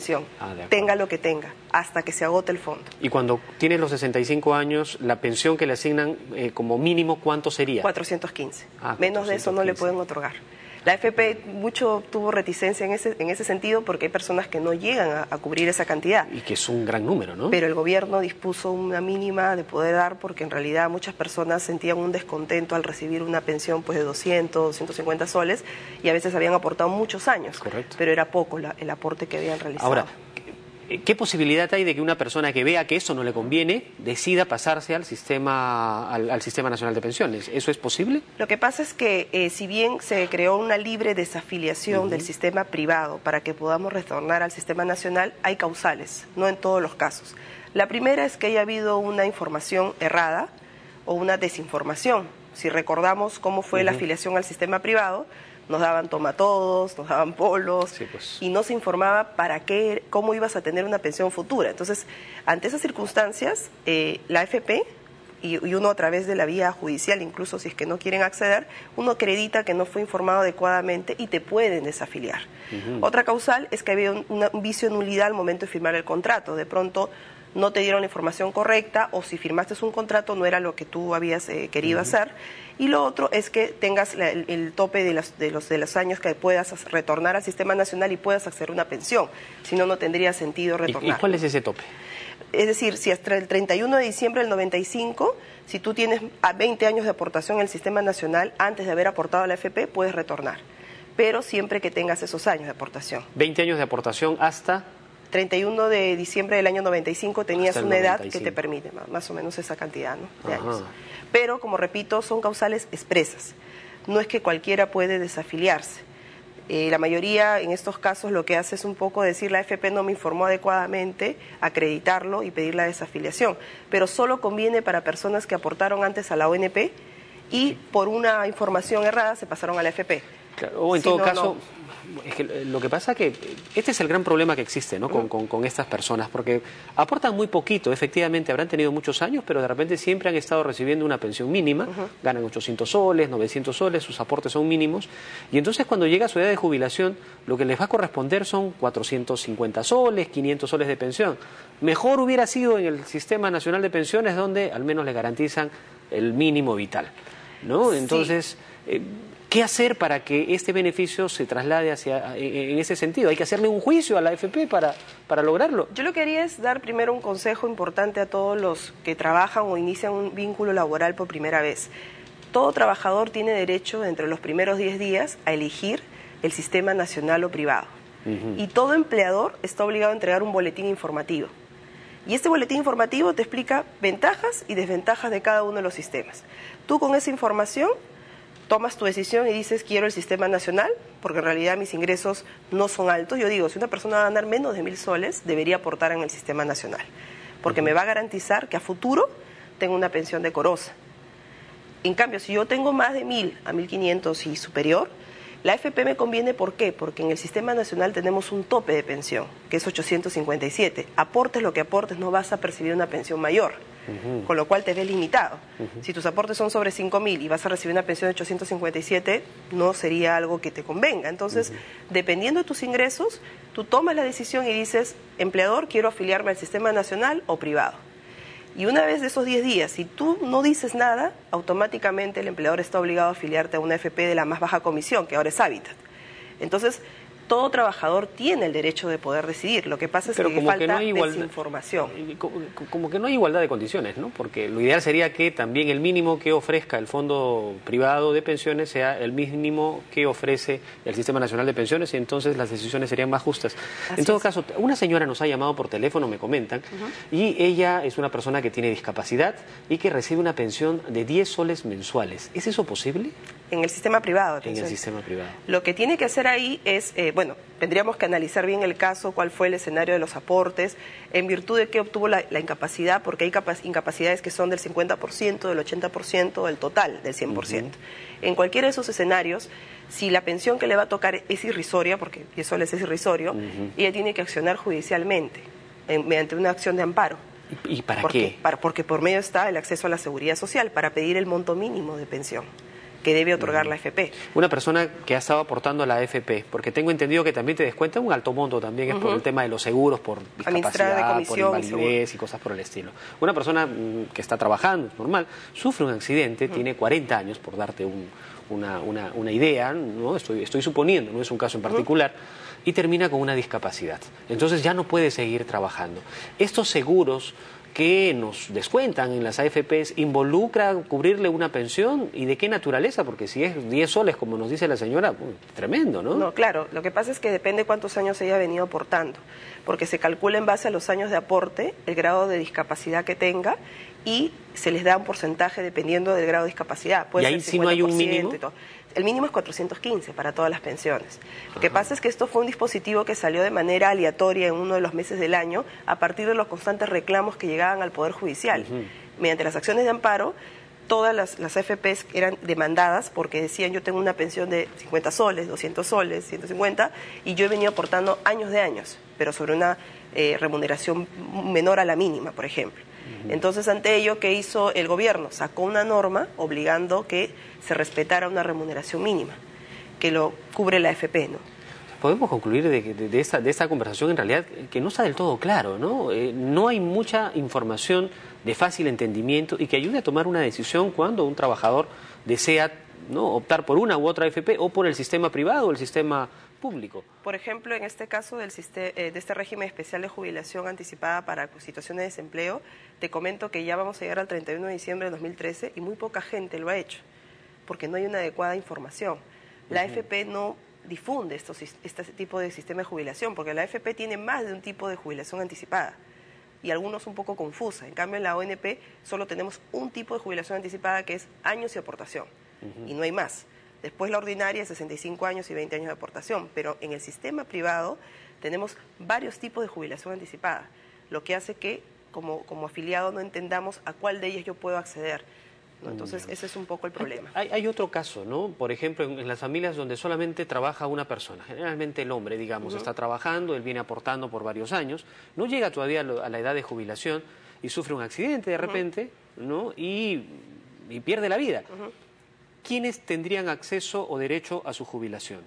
pensión, de tenga lo que tenga, hasta que se agote el fondo. Y cuando tienes los 65 años, la pensión que le asignan como mínimo, ¿cuánto sería? 415. Menos 415. de eso no le pueden otorgar. La AFP mucho tuvo reticencia en ese sentido porque hay personas que no llegan a cubrir esa cantidad. Y que es un gran número, ¿no? Pero el gobierno dispuso una mínima de poder dar porque en realidad muchas personas sentían un descontento al recibir una pensión pues de 200, 250 soles y a veces habían aportado muchos años. Correcto. Pero era poco el aporte que habían realizado. Ahora, ¿qué posibilidad hay de que una persona que vea que eso no le conviene decida pasarse al Sistema Nacional de Pensiones? ¿Eso es posible? Lo que pasa es que si bien se creó una libre desafiliación del sistema privado para que podamos retornar al sistema nacional, hay causales, no en todos los casos. La primera es que haya habido una información errada o una desinformación. Si recordamos cómo fue la afiliación al sistema privado, nos daban tomatodos, nos daban polos, sí, pues. Y no se informaba para qué, cómo ibas a tener una pensión futura. Entonces, ante esas circunstancias, la AFP, y uno a través de la vía judicial, incluso si es que no quieren acceder, uno acredita que no fue informado adecuadamente y te pueden desafiliar. Otra causal es que había un vicio de nulidad al momento de firmar el contrato. De pronto no te dieron la información correcta o si firmaste un contrato no era lo que tú habías querido hacer. Y lo otro es que tengas el tope de los años que puedas retornar al sistema nacional y puedas acceder a una pensión. Si no, no tendría sentido retornar. ¿Y cuál es ese tope? Es decir, si hasta el 31 de diciembre del 95, si tú tienes 20 años de aportación en el sistema nacional antes de haber aportado a la AFP, puedes retornar. Pero siempre que tengas esos años de aportación. 20 años de aportación hasta... 31 de diciembre del año 95 tenías una edad 95. que te permite más o menos esa cantidad, ¿no?, de años. Pero, como repito, son causales expresas. No es que cualquiera puede desafiliarse. La mayoría en estos casos lo que hace es un poco decir la AFP no me informó adecuadamente, acreditarlo y pedir la desafiliación. Pero solo conviene para personas que aportaron antes a la ONP y por una información errada se pasaron a la AFP. Claro, o en todo caso... Es que lo que pasa que este es el gran problema que existe, ¿no?, con estas personas, porque aportan muy poquito, efectivamente habrán tenido muchos años, pero de repente siempre han estado recibiendo una pensión mínima, ganan 800 soles, 900 soles, sus aportes son mínimos, y entonces cuando llega su edad de jubilación, lo que les va a corresponder son 450 soles, 500 soles de pensión. Mejor hubiera sido en el Sistema Nacional de Pensiones, donde al menos le garantizan el mínimo vital, ¿no? Entonces... ¿qué hacer para que este beneficio se traslade en ese sentido? ¿Hay que hacerle un juicio a la AFP para lograrlo? Yo lo que haría es dar primero un consejo importante a todos los que trabajan o inician un vínculo laboral por primera vez. Todo trabajador tiene derecho, entre los primeros 10 días, a elegir el sistema nacional o privado. Y todo empleador está obligado a entregar un boletín informativo. Y este boletín informativo te explica ventajas y desventajas de cada uno de los sistemas. Tú con esa información tomas tu decisión y dices quiero el sistema nacional, porque en realidad mis ingresos no son altos. Yo digo, si una persona va a ganar menos de 1.000 soles, debería aportar en el sistema nacional, porque me va a garantizar que a futuro tengo una pensión decorosa. En cambio, si yo tengo más de 1.000 a 1.500 y superior, la AFP me conviene, ¿por qué? Porque en el sistema nacional tenemos un tope de pensión, que es 857. Aportes lo que aportes, no vas a percibir una pensión mayor. Con lo cual te ves limitado. Si tus aportes son sobre 5.000 y vas a recibir una pensión de 857, no sería algo que te convenga. Entonces, dependiendo de tus ingresos, tú tomas la decisión y dices, empleador, quiero afiliarme al sistema nacional o privado. Y una vez de esos 10 días, si tú no dices nada, automáticamente el empleador está obligado a afiliarte a una AFP de la más baja comisión, que ahora es Hábitat. Entonces, todo trabajador tiene el derecho de poder decidir. Lo que pasa es que falta desinformación. Como que no hay igualdad de condiciones, ¿no? Porque lo ideal sería que también el mínimo que ofrezca el Fondo Privado de Pensiones sea el mínimo que ofrece el Sistema Nacional de Pensiones y entonces las decisiones serían más justas. En todo caso, una señora nos ha llamado por teléfono, me comentan, y ella es una persona que tiene discapacidad y que recibe una pensión de 10 soles mensuales. ¿Es eso posible? En el sistema privado. Atención. En el sistema privado. Lo que tiene que hacer ahí es, bueno, tendríamos que analizar bien el caso, cuál fue el escenario de los aportes, en virtud de qué obtuvo la incapacidad, porque hay incapacidades que son del 50%, del 80%, del total, del 100%. En cualquiera de esos escenarios, si la pensión que le va a tocar es irrisoria, porque 10 soles es irrisorio, ella tiene que accionar judicialmente, mediante una acción de amparo. ¿Y para qué? Porque por medio está el acceso a la seguridad social, para pedir el monto mínimo de pensión. que debe otorgar la AFP. Una persona que ha estado aportando a la AFP, porque tengo entendido que también te descuenta un alto monto también, es por el tema de los seguros, por discapacidad, por invalidez y cosas por el estilo. Una persona que está trabajando, normal, sufre un accidente, tiene 40 años, por darte una idea, ¿no? Estoy suponiendo, no es un caso en particular, y termina con una discapacidad. Entonces ya no puede seguir trabajando. Estos seguros que nos descuentan en las AFPs, ¿involucra cubrirle una pensión? ¿Y de qué naturaleza? Porque si es 10 soles, como nos dice la señora, tremendo, ¿no? No, claro, lo que pasa es que depende cuántos años ella ha venido aportando, porque se calcula en base a los años de aporte, el grado de discapacidad que tenga, y se les da un porcentaje dependiendo del grado de discapacidad. ¿Y ahí sí no hay un mínimo? El mínimo es 415 para todas las pensiones. Lo que pasa es que esto fue un dispositivo que salió de manera aleatoria en uno de los meses del año a partir de los constantes reclamos que llegaban al Poder Judicial. Mediante las acciones de amparo, todas las AFPs eran demandadas porque decían yo tengo una pensión de 50 soles, 200 soles, 150 y yo he venido aportando años de años, pero sobre una remuneración menor a la mínima, por ejemplo. Entonces, ante ello, ¿qué hizo el gobierno? Sacó una norma obligando que se respetara una remuneración mínima, que lo cubre la AFP, ¿no? Podemos concluir de esta conversación en realidad que no está del todo claro, ¿no? No hay mucha información de fácil entendimiento y que ayude a tomar una decisión cuando un trabajador desea, ¿no?, optar por una u otra AFP o por el sistema privado o el sistema público. Por ejemplo, en este caso de este régimen especial de jubilación anticipada para situaciones de desempleo, te comento que ya vamos a llegar al 31 de diciembre de 2013 y muy poca gente lo ha hecho, porque no hay una adecuada información. La AFP no difunde este tipo de sistema de jubilación, porque la AFP tiene más de un tipo de jubilación anticipada y algunos un poco confusa. En cambio, en la ONP solo tenemos un tipo de jubilación anticipada que es años y aportación, y no hay más. Después la ordinaria es 65 años y 20 años de aportación, pero en el sistema privado tenemos varios tipos de jubilación anticipada, lo que hace que como afiliado no entendamos a cuál de ellas yo puedo acceder, ¿no? Entonces ese es un poco el problema. Hay otro caso, ¿no? Por ejemplo, en las familias donde solamente trabaja una persona, generalmente el hombre, digamos, está trabajando, él viene aportando por varios años, no llega todavía a la edad de jubilación y sufre un accidente de repente, ¿no? Y pierde la vida. ¿Quiénes tendrían acceso o derecho a su jubilación?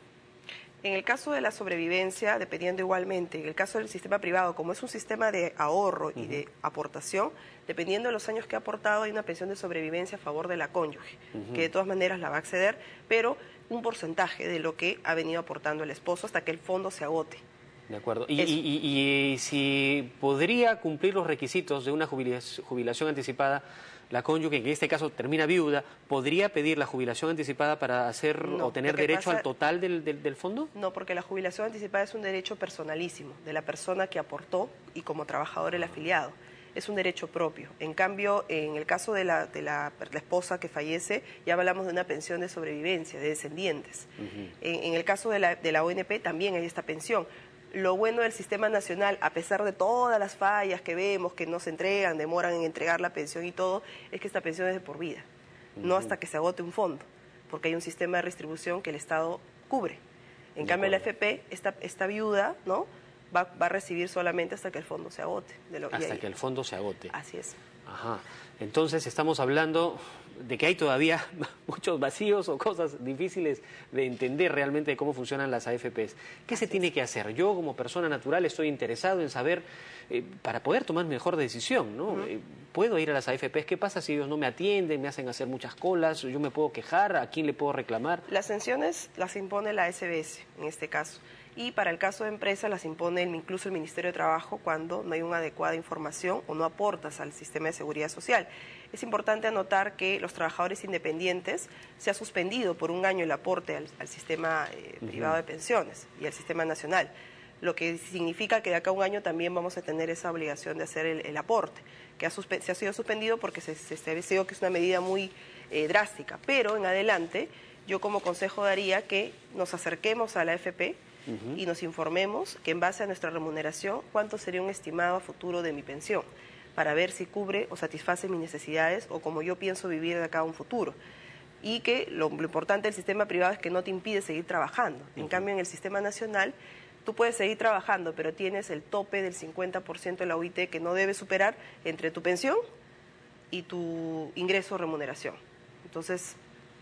En el caso de la sobrevivencia, dependiendo igualmente, en el caso del sistema privado, como es un sistema de ahorro y de aportación, dependiendo de los años que ha aportado, hay una pensión de sobrevivencia a favor de la cónyuge, que de todas maneras la va a acceder, pero un porcentaje de lo que ha venido aportando el esposo hasta que el fondo se agote. De acuerdo. Y si podría cumplir los requisitos de una jubilación anticipada, la cónyuge, que en este caso termina viuda, ¿podría pedir la jubilación anticipada para hacer o tener derecho al total del fondo? No, porque la jubilación anticipada es un derecho personalísimo de la persona que aportó y como trabajador el afiliado. Es un derecho propio. En cambio, en el caso de la esposa que fallece, ya hablamos de una pensión de sobrevivencia, de descendientes. En el caso de la ONP también hay esta pensión. Lo bueno del sistema nacional, a pesar de todas las fallas que vemos, que no se entregan, demoran en entregar la pensión y todo, es que esta pensión es de por vida, no hasta que se agote un fondo, porque hay un sistema de distribución que el Estado cubre. En cambio, la AFP, esta viuda, ¿no?, va a recibir solamente hasta que el fondo se agote. Hasta que el fondo se agote. Así es. Ajá. Entonces estamos hablando de que hay todavía muchos vacíos o cosas difíciles de entender realmente de cómo funcionan las AFPs. ¿Qué se tiene que hacer? Yo como persona natural estoy interesado en saber, para poder tomar mejor decisión, ¿no? ¿Puedo ir a las AFPs? ¿Qué pasa si ellos no me atienden, me hacen hacer muchas colas? ¿Yo me puedo quejar? ¿A quién le puedo reclamar? Las sanciones las impone la SBS en este caso. Y para el caso de empresa las impone incluso el Ministerio de Trabajo cuando no hay una adecuada información o no aportas al sistema de seguridad social. Es importante anotar que los trabajadores independientes se ha suspendido por un año el aporte al sistema privado de pensiones y al sistema nacional, lo que significa que de acá a un año también vamos a tener esa obligación de hacer el aporte, que se ha sido suspendido porque se estableció que es una medida muy drástica, pero en adelante yo como consejo daría que nos acerquemos a la AFP y nos informemos que en base a nuestra remuneración cuánto sería un estimado a futuro de mi pensión para ver si cubre o satisface mis necesidades o como yo pienso vivir de acá a un futuro. Y que lo importante del sistema privado es que no te impide seguir trabajando. En cambio, en el sistema nacional tú puedes seguir trabajando, pero tienes el tope del 50% de la OIT que no debes superar entre tu pensión y tu ingreso o remuneración. Entonces,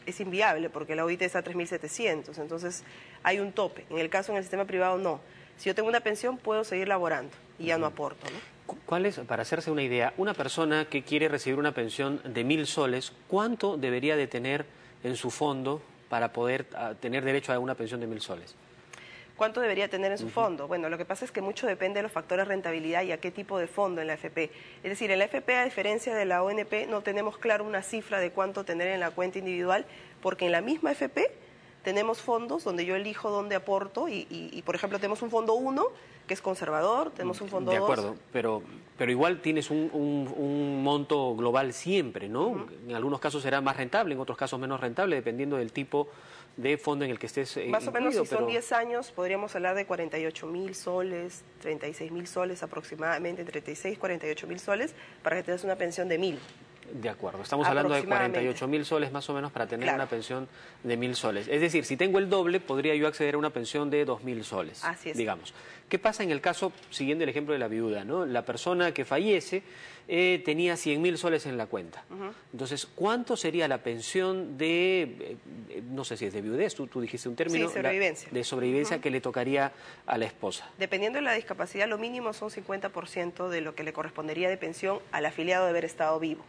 es inviable porque la OIT está a 3.700, entonces hay un tope. En el caso en el sistema privado no. Si yo tengo una pensión puedo seguir laborando y ya no aporto, ¿no? ¿Cuál es, para hacerse una idea, una persona que quiere recibir una pensión de 1.000 soles, cuánto debería de tener en su fondo para poder tener derecho a una pensión de 1.000 soles? ¿Cuánto debería tener en su fondo? Bueno, lo que pasa es que mucho depende de los factores de rentabilidad y a qué tipo de fondo en la AFP. Es decir, en la AFP, a diferencia de la ONP, no tenemos claro una cifra de cuánto tener en la cuenta individual, porque en la misma AFP tenemos fondos donde yo elijo dónde aporto y por ejemplo, tenemos un fondo 1 que es conservador, tenemos un fondo 2. De acuerdo, pero igual tienes un monto global siempre, ¿no? En algunos casos será más rentable, en otros casos menos rentable, dependiendo del tipo de fondo en el que estés más o menos, si son 10 años, podríamos hablar de 48.000 soles, 36.000 soles aproximadamente, 36, 48.000 soles, para que tengas una pensión de 1.000. De acuerdo, estamos hablando de 48.000 soles más o menos para tener una pensión de 1.000 soles. Es decir, si tengo el doble, podría yo acceder a una pensión de 2.000 soles. Así es. Digamos. ¿Qué pasa en el caso, siguiendo el ejemplo de la viuda, ¿no? La persona que fallece tenía 100.000 soles en la cuenta. Entonces, ¿cuánto sería la pensión de, no sé si es de viudez, tú dijiste un término, sí, sobrevivencia. de sobrevivencia que le tocaría a la esposa? Dependiendo de la discapacidad, lo mínimo son 50% de lo que le correspondería de pensión al afiliado de haber estado vivo.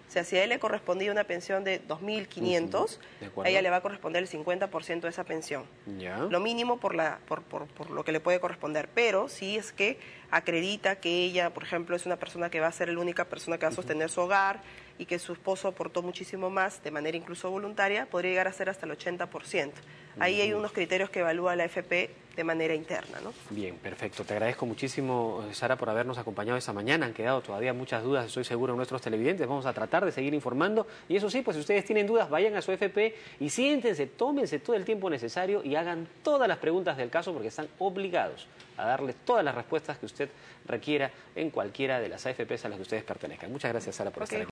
O sea, si a él le correspondía una pensión de 2.500, a ella le va a corresponder el 50% de esa pensión. Ya. Lo mínimo por lo que le puede corresponder. Pero si es que acredita que ella, por ejemplo, es una persona que va a ser la única persona que va a sostener su hogar y que su esposo aportó muchísimo más, de manera incluso voluntaria, podría llegar a ser hasta el 80%. Ahí hay unos criterios que evalúa la AFP de manera interna, ¿no? Bien, perfecto. Te agradezco muchísimo, Sara, por habernos acompañado esta mañana. Han quedado todavía muchas dudas, estoy seguro, en nuestros televidentes. Vamos a tratar de seguir informando. Y eso sí, pues si ustedes tienen dudas, vayan a su AFP y siéntense, tómense todo el tiempo necesario y hagan todas las preguntas del caso porque están obligados a darle todas las respuestas que usted requiera en cualquiera de las AFPs a las que ustedes pertenezcan. Muchas gracias, Sara, por estar aquí.